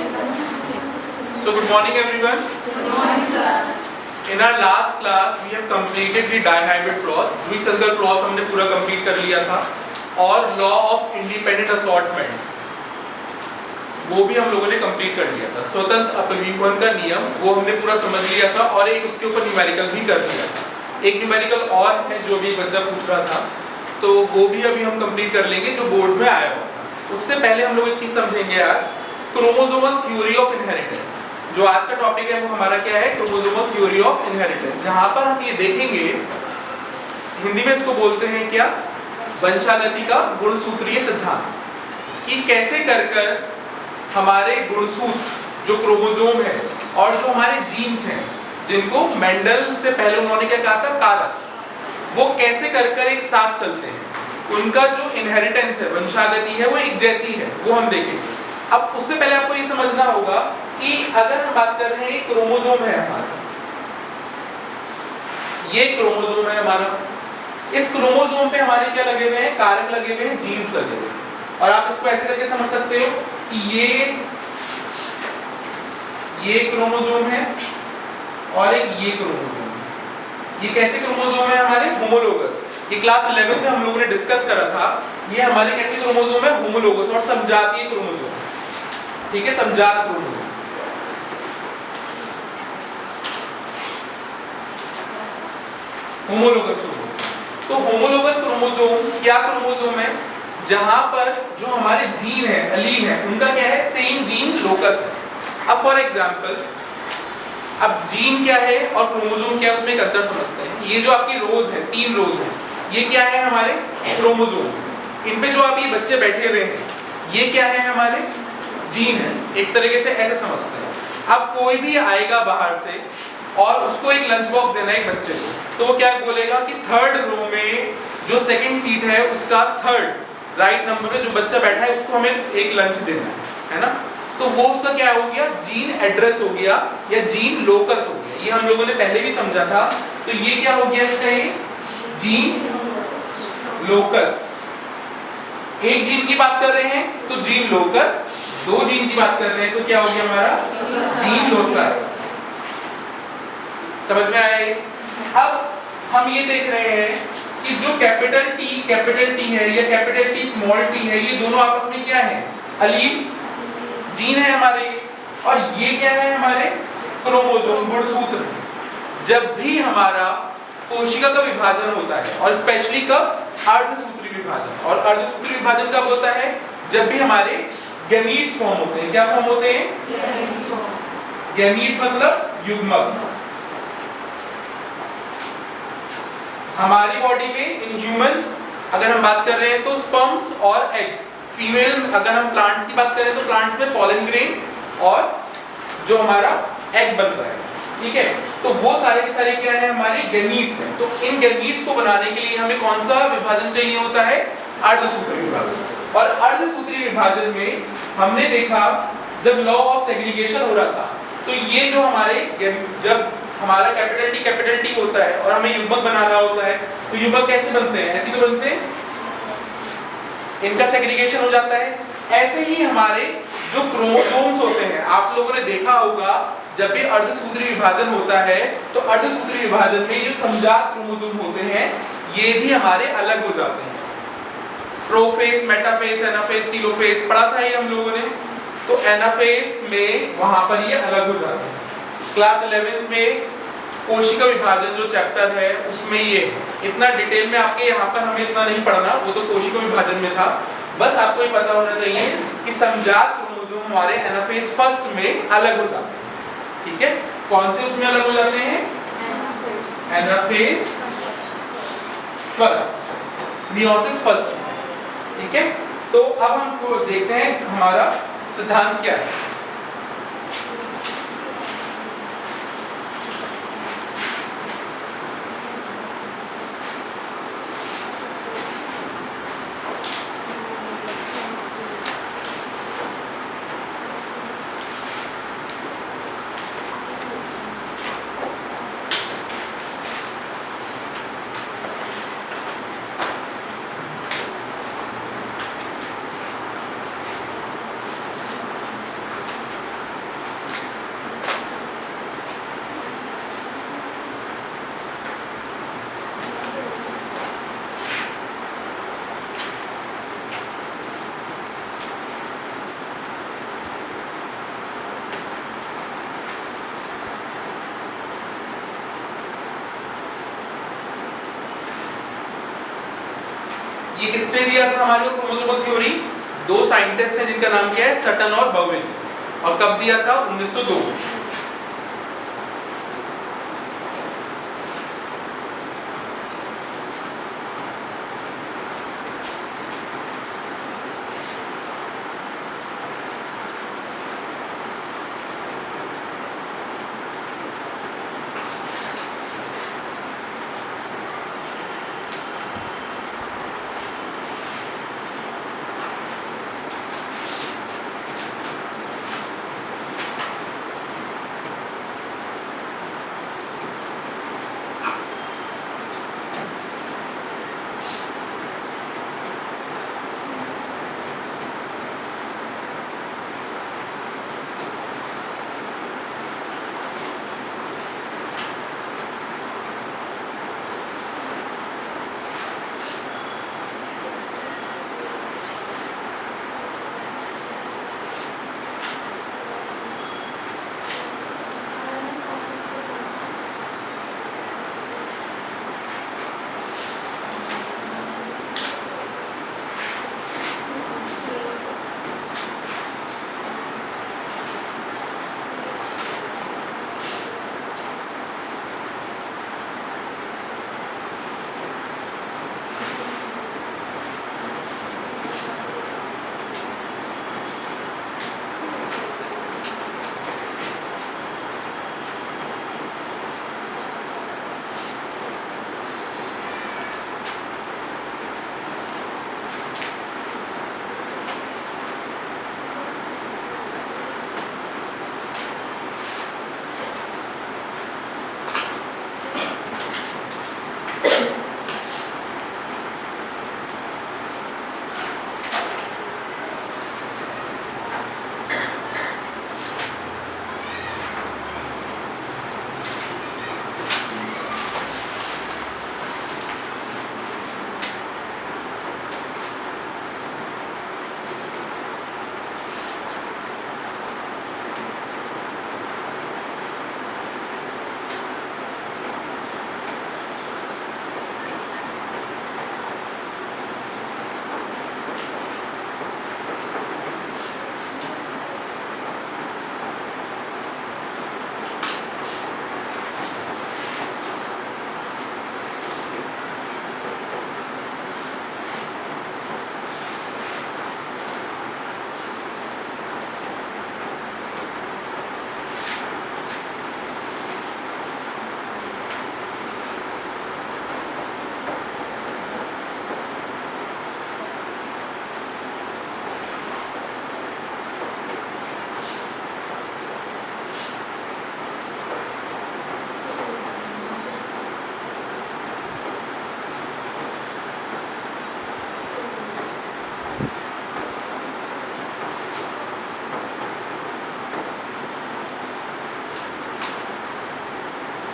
So good morning everyone. Good morning, sir. In our last class we have completed the dihybrid clause. द्विसंकर clause हमने पूरा complete कर लिया था और law of independent assortment वो भी हम लोगों ने कंप्लीट कर लिया था। स्वतंत्र अपव्यूहन का नियम वो हमने पूरा समझ लिया था और एक उसके ऊपर न्यूमेरिकल भी कर लिया था। एक न्यूमेरिकल और है जो भी बच्चा पूछ रहा था, तो वो भी अभी हम कंप्लीट कर लेंगे जो बोर्ड में आया हुआ था। उससे पहले हम लोग एक चीज समझेंगे आज, क्रोमोसोमल थ्योरी ऑफ इनहेरिटेंस। जो आज का टॉपिक है वो हमारा क्या है, क्रोमोसोमल थ्योरी ऑफ इनहेरिटेंस, जहां पर हम ये देखेंगे, हिंदी में इसको बोलते हैं क्या, वंशागति का गुणसूत्रीय सिद्धांत, कि कैसे कर हमारे गुणसूत्र जो क्रोमोसोम है और जो हमारे जीन्स हैं जिनको मेंडल से पहले उन्होंने क्या कहा था, कारक, वो कैसे कर एक साथ चलते हैं, उनका जो इनहेरिटेंस है, वंशागति है, वो एक जैसी है, वो हम देखेंगे। अब उससे पहले आपको ये समझना होगा कि अगर हम बात कर रहे हैं क्रोमोसोम है हमारा, ये क्रोमोसोम है हमारा, इस क्रोमोसोम पे हमारे क्या लगे हुए हैं, कारक लगे हुए हैं, जीन्स लगे हुए हैं। और आप इसको ऐसे करके समझ सकते हो कि ये क्रोमोसोम है और एक ये क्रोमोसोम है। ये कैसे क्रोमोसोम है हमारे, होमोलोगस। ये क्लास 11 में हम लोगों ने डिस्कस करा था, ये हमारे कैसे क्रोमोसोम है, होमोलोगस और समजातीय क्रोमोसोम। ठीक है, समजात क्रोमोसोम। Homologous chromosome. तो होमोलोगस क्रोमोसोम क्या क्रोमोसोम है, जहां पर जो हमारे जीन है, एलील है, उनका क्या है, सेम जीन लोकस है। अब फॉर एग्जांपल, अब जीन क्या है और क्रोमोसोम क्या है, उसमें एक अंतर समझते हैं। ये जो आपकी रोज है, 3 रोज है, ये क्या है हमारे क्रोमोसोम। इन पे जो आप ये बच्चे बैठे हुए हैं, ये क्या है हमारे जीन है। एक तरीके से ऐसे समझते हैं। अब कोई भी आएगा बाहर से और उसको एक लंच बॉक्स देना है एक बच्चे को, तो वो क्या बोलेगा कि थर्ड रो में जो सेकंड सीट है उसका थर्ड राइट नंबर पे जो बच्चा बैठा है उसको हमें एक लंच देना है ना। तो वो उसका क्या हो गया, जीन एड्रेस हो गया या जीन लोकस हो गया। ये हम लोगों ने पहले भी समझा था। तो ये क्या हो गया इसका, ये जीन लोकस। एक जीन की बात कर रहे हैं तो जीन लोकस, 2 जीन की बात कर रहे हैं तो क्या हो गया हमारा, जीन लोसाई। समझ में आया ये? अब हम ये देख रहे हैं कि जो कैपिटल टी है या कैपिटल टी स्मॉल टी है, ये दोनों आपस में क्या है, अलील जीन है हमारे, और ये क्या है हमारे क्रोमोसोम, गुणसूत्र। जब भी हमारा कोशिका का विभाजन होता है, और स्पेशली कब, अर्धसूत्री विभाजन। और अर्धसूत्री विभाजन कब होता है, जब भी हमारे गैमीट्स फॉर्म होते हैं। क्या फॉर्म होते हैं, गैमीट्स मतलब युग्मक। हमारी बॉडी में इन ह्यूमंस अगर हम बात कर रहे हैं तो स्पर्म्स और एग, फीमेल अगर हम प्लांट्स की बात करें तो प्लांट्स में पॉलन ग्रेन और जो हमारा एग बनता है। ठीक है, तो वो सारे के सारे क्या है, हमारे गैमीट्स हैं। तो इन गैमीट्स को बनाने के लिए हमें कौन सा विभाजन चाहिए होता है, अर्धसूत्री विभाजन। और अर्धसूत्री विभाजन में हमने देखा, जब लॉ ऑफ सेग्रीगेशन हो रहा था, तो ये जो हमारे, जब हमारा कैपिटल टी होता है और हमें युग्मक बनाना होता है, तो युग्मक कैसे बनते हैं, ऐसे तो बनते हैं, इनका सेग्रीगेशन हो जाता है। ऐसे ही हमारे जो क्रोमोसोम्स होते हैं, आप लोगों ने देखा होगा जब भी अर्धसूत्री विभाजन होता है तो अर्धसूत्री विभाजन में जो समजात क्रोमोसोम होते हैं ये भी हमारे अलग हो जाते हैं। प्रोफेस, मेटाफेस, एनाफेस, टेलोफेस पढ़ा था ये हम लोगों ने। तो एनाफेस में वहां पर ये अलग हो जाते हैं। क्लास 11 में कोशिका विभाजन जो चैप्टर है उसमें ये इतना डिटेल में आपके यहाँ पर हमें इतना नहीं पढ़ना, वो तो कोशिका विभाजन में था। बस आपको ये पता होना चाहिए कि समजात क्रोमोसोम हमारे एनाफेस फर्स्ट में अलग हो जाते हैं। ठीक है, कौन से उसमें अलग हो जाते हैं, एनाफेस फर्स्ट, मियोसिस फर्स्ट। ठीक है, तो अब हम देखते हैं हमारा सिद्धांत क्या है। ये किसने दिया था हमारे को क्रोमोसोमल थ्योरी? दो साइंटिस्ट हैं जिनका नाम क्या है, सटन और बर्वेल। और कब दिया था? 1902।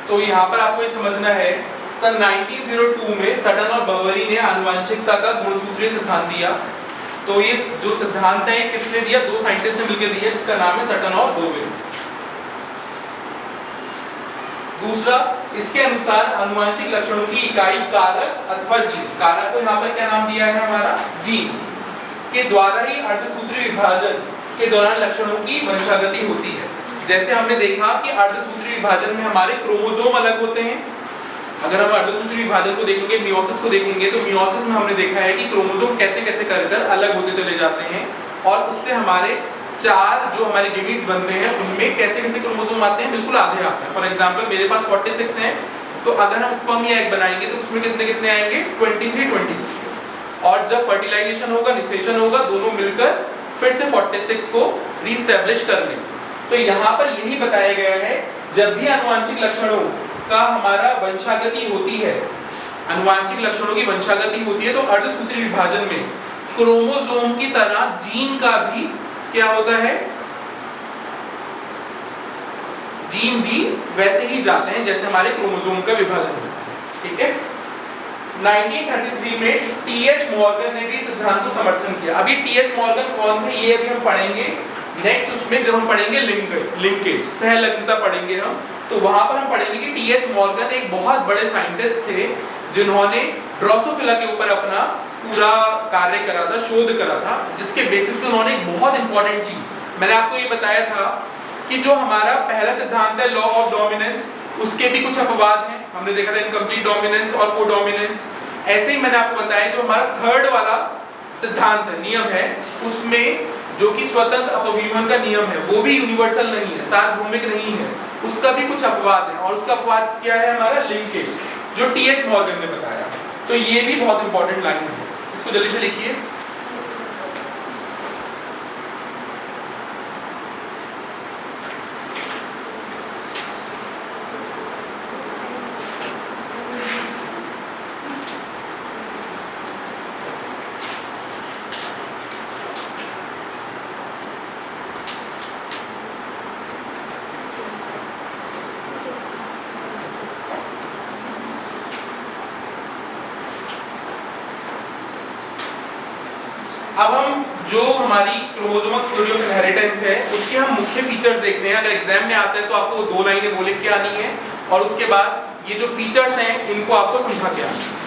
तो यहाँ पर आपको ये समझना है, सन 1902 में सटन और बर्वेरी ने आनुवंशिकता का गुणसूत्रीय सिद्धांत दिया। तो ये जो सिद्धांत है किसने दिया? दो साइंटिस्ट ने मिलकर दिया, जिसका नाम है सटन और बर्वेरी। दूसरा, इसके अनुसार आनुवंशिक लक्षणों की इकाई कारक अथवा जीन, कारक को यहाँ पर क्या नाम दिया है हमारा? जीन के द्वारा ही अर्धसूत्री विभाजन के दौरान लक्षणों की वंशागति होती है। जैसे हमने देखा कि अर्धसूत्री विभाजन में हमारे क्रोमोसोम अलग होते हैं। अगर हम अर्धसूत्री विभाजन को देखेंगे, मियोसिस को देखेंगे, तो मियोसिस में हमने देखा है कि क्रोमोसोम कैसे कैसे कर अलग होते चले जाते हैं और उससे हमारे चार जो हमारे गिमिट्स बनते हैं उनमें कैसे कैसे क्रोमोसोम आते हैं, बिल्कुल आधे आते हैं। फॉर एग्जांपल मेरे पास 46 हैं, तो अगर हम स्पर्म या एग बनाएंगे तो उसमें कितने कितने आएंगे? 23। और जब फर्टिलाइजेशन होगा, निषेचन होगा, दोनों मिलकर फिर से 46 को रीस्टैब्लिश कर लेंगे। तो यहाँ पर यही बताया गया है, जब भी आनुवंशिक लक्षणों का हमारा वंशागति होती है, आनुवंशिक लक्षणों की वंशागति होती है, तो अर्धसूत्री विभाजन में क्रोमोसोम की तरह जीन का भी क्या होता है? जीन भी वैसे ही जाते हैं जैसे हमारे क्रोमोसोम का विभाजन होता है। ठीक है। 1933 में टीएच मॉर्गन ने भी सिद्धांत को समर्थन किया। अभी टीएच मॉर्गन कौन थे ये अभी हम पढ़ेंगे नेक्स्ट, उसमें जब हम पढ़ेंगे लिंकेज, सहलग्नता पढ़ेंगे हम, तो वहां पर हम पढ़ेंगे कि टीएच मॉर्गन एक बहुत बड़े साइंटिस्ट थे जिन्होंने ड्रोसोफिला के ऊपर अपना पूरा कार्य करा था, शोध करा था, जिसके बेसिस पे उन्होंने एक बहुत इंपॉर्टेंट चीज, मैंने आपको ये बताया था कि जो हमारा पहला सिद्धांत है लॉ ऑफ डोमिनेंस, उसके भी कुछ अपवाद हैं, हमने देखा था इनकम्प्लीट डोमिनेंस और कोडोमिनेंस। ऐसे ही मैंने आपको बताया जो हमारा थर्ड वाला सिद्धांत है, नियम है, उसमें जो कि स्वतंत्र अपव्यूहन का नियम है, वो भी यूनिवर्सल नहीं है, सार्वभौमिक नहीं है, उसका भी कुछ अपवाद है। और उसका अपवाद क्या है? हमारा लिंकेज, जो टीएच मॉर्गन ने बताया। तो ये भी बहुत इंपॉर्टेंट लाइन है, इसको जल्दी से लिखिए। अब हम जो हमारी क्रोमोसोमल थ्योरी ऑफ इनहेरिटेंस है, उसके हम मुख्य फीचर्स देखते हैं। अगर एग्जाम में आता है तो आपको 2 लाइनें वो लिख के आनी है, और उसके बाद ये जो फीचर्स हैं इनको आपको समझा के आना है।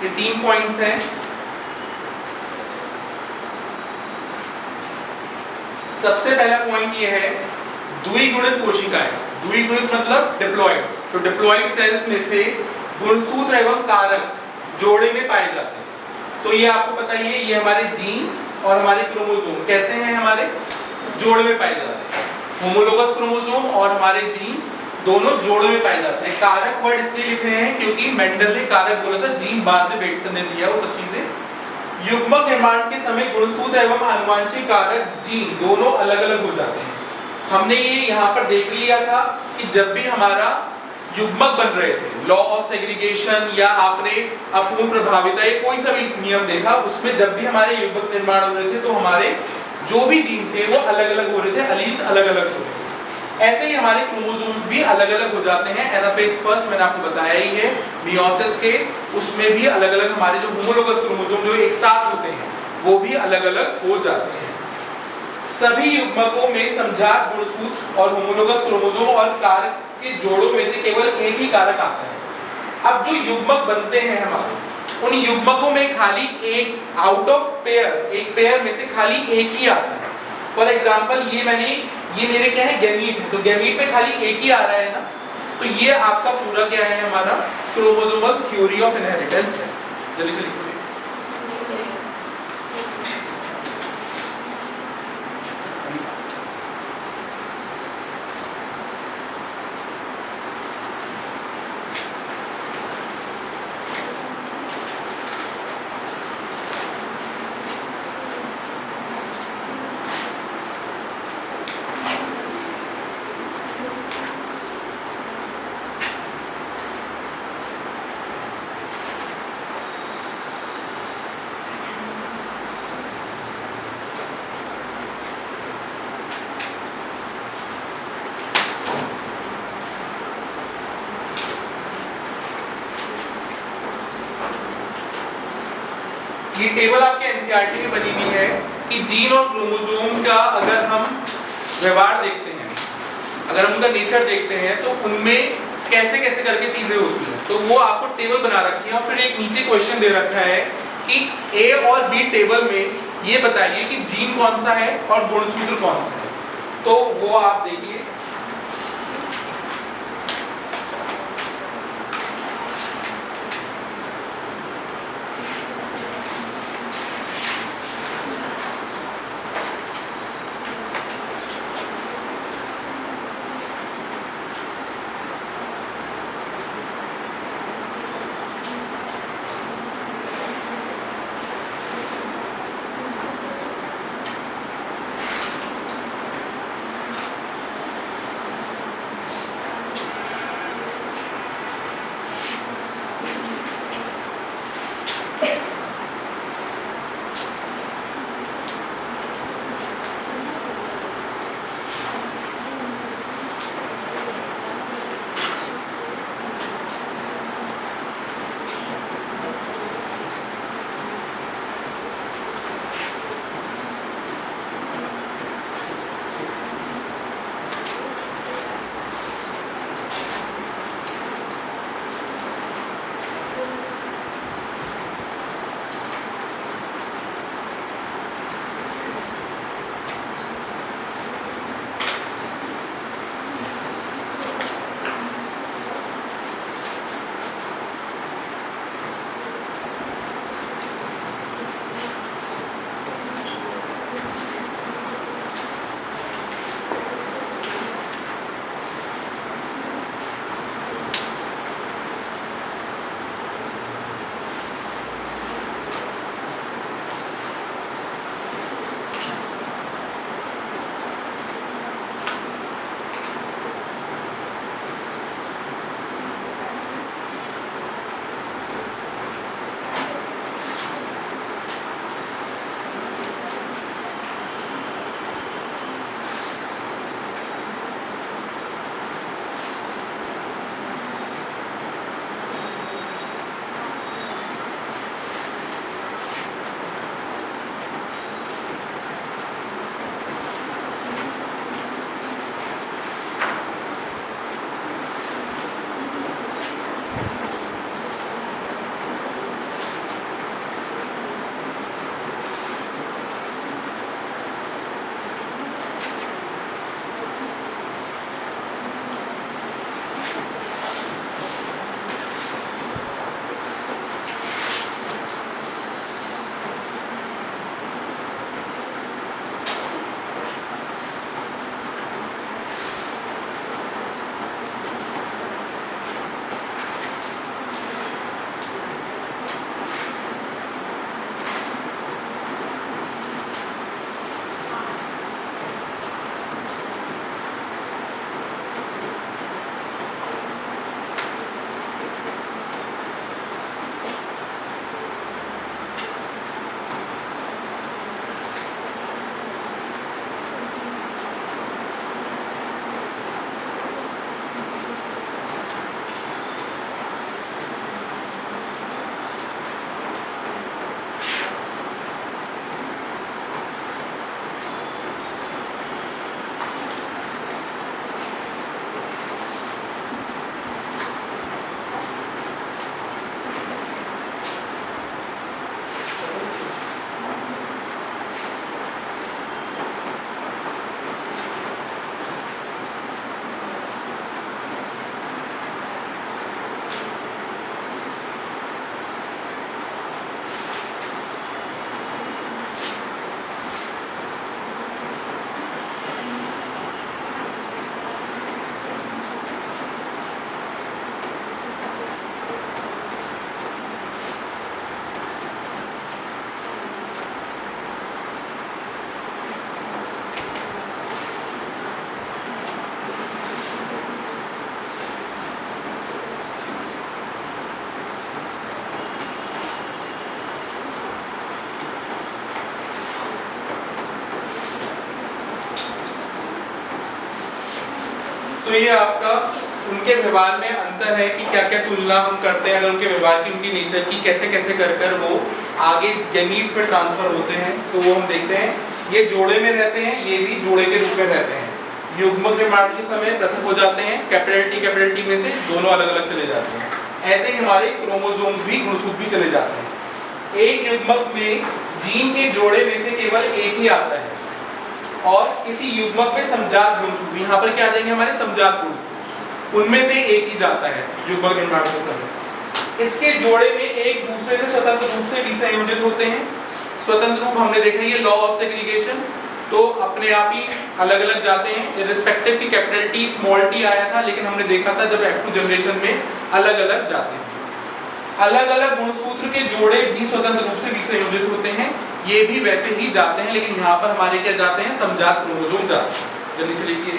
ये 3 पॉइंट्स हैं। सबसे पहला पॉइंट ये है द्विगुणित कोशिकाएं। द्विगुणित मतलब डिप्लॉयड। तो डिप्लॉयड सेल्स में से गुणसूत्र एवं कारक जोड़े में पाए जाते हैं। तो ये आपको पता ही है, ये हमारे जीन्स और हमारे क्रोमोसोम कैसे हैं, हमारे जोड़े में पाए जाते हैं। होमोलोगस क्रोमोसोम और हमारे जीन्स दोनों जोड़े में पाए जाते हैं। कारक वर्ड इसलिए लिख रहे हैं क्योंकि मेंडल ने कारक बोला था, जीन बाद में बेटसन ने दिया वो सब चीजें। युग्मक निर्माण के समय गुणसूत्र एवं आनुवंशिक कारक जीन दोनों अलग अलग हो जाते हैं। हमने ये यहाँ पर देख लिया था कि जब भी हमारा युग्मक बन रहे थे, लॉ ऑफ सेग्रीगेशन या आपने अपूर्ण प्रभाविता, ये कोई सा भी नियम देखा, उसमें जब भी हमारे युग्मक निर्माण हो रहे थे तो हमारे जो भी जीन थे वो अलग अलग हो रहे थे, अलील्स अलग अलग हो रहे थे। ऐसे ही हमारे क्रोमोसोम्स भी अलग अलग हो जाते हैं। एनाफेज फर्स्ट मैंने आपको बताया ही है, मियोसिस के उसमें भी अलग अलग हमारे जो होमोलोगस क्रोमोसोम जो एक साथ होते हैं वो भी अलग अलग हो जाते हैं। सभी युग्मकों में समझात गुणसूत्र और होमोलोगस क्रोमोसोम और कारक के जोड़ों में से केवल एक ही कारक आता है। अब जो युग्मक बनते हैं हमारे, उन युग्मकों में खाली एक आउट ऑफ पेयर, एक पेयर में से खाली एक ही आता है। फॉर एग्जांपल ये मेरे क्या है, गैमीट है, तो गैमीट में खाली एक ही आ रहा है ना, तो ये आपका पूरा क्या है, हमारा क्रोमोसोमल थ्योरी ऑफ इनहेरिटेंस है। जल्दी से लिखो। ये टेबल आपके एनसीईआरटी में बनी हुई है कि जीन और क्रोमोसोम का अगर हम व्यवहार देखते हैं, अगर हम उनका नेचर देखते हैं तो उनमें कैसे कैसे करके चीजें होती हैं। तो वो आपको टेबल बना रखी है और फिर एक नीचे क्वेश्चन दे रखा है कि ए और बी टेबल में ये बताइए कि जीन कौन सा है और गुणसूत्र कौन सा है। तो वो आप देखिए, तो ये आपका उनके व्यवहार में अंतर है कि क्या क्या तुलना हम करते हैं अगर उनके व्यवहार की, उनकी नेचर की, कैसे कैसे कर कर वो आगे गैमीट्स में ट्रांसफर होते हैं। तो वो हम देखते हैं, ये जोड़े में रहते हैं, ये भी जोड़े के रूप में रहते हैं। युग्मक निर्माण के समय पृथक हो जाते हैं, कैपिटल टी में से दोनों अलग अलग चले जाते हैं। ऐसे ही हमारे क्रोमोसोम्स भी गुणसूत्र भी चले जाते हैं। एक युग्मक में जीन के जोड़े में से केवल एक ही आता है और किसी युग्मक में समजात गुणसूत्र, यहाँ पर क्या आ जाएंगे हमारे समजात गुणसूत्र, उनमें से एक ही जाता है युग्मक निर्माण के समय। इसके जोड़े में एक दूसरे से स्वतंत्र रूप से विसंयोजित होते हैं। स्वतंत्र रूप हमने देखा ये लॉ ऑफ सेग्रीगेशन, तो अपने आप ही अलग अलग जाते हैं इर्रिस्पेक्टिव की कैपिटल टी स्मॉल टी आया था, लेकिन हमने देखा था जब F2 जनरेशन में अलग अलग जाते हैं। अलग अलग गुणसूत्र के जोड़े भी स्वतंत्र रूप से विसंयोजित होते हैं, ये भी वैसे ही जाते हैं, लेकिन यहाँ पर हमारे क्या जाते हैं समजात क्रोमोसोम जाते हैं। जल्दी से लिखिए।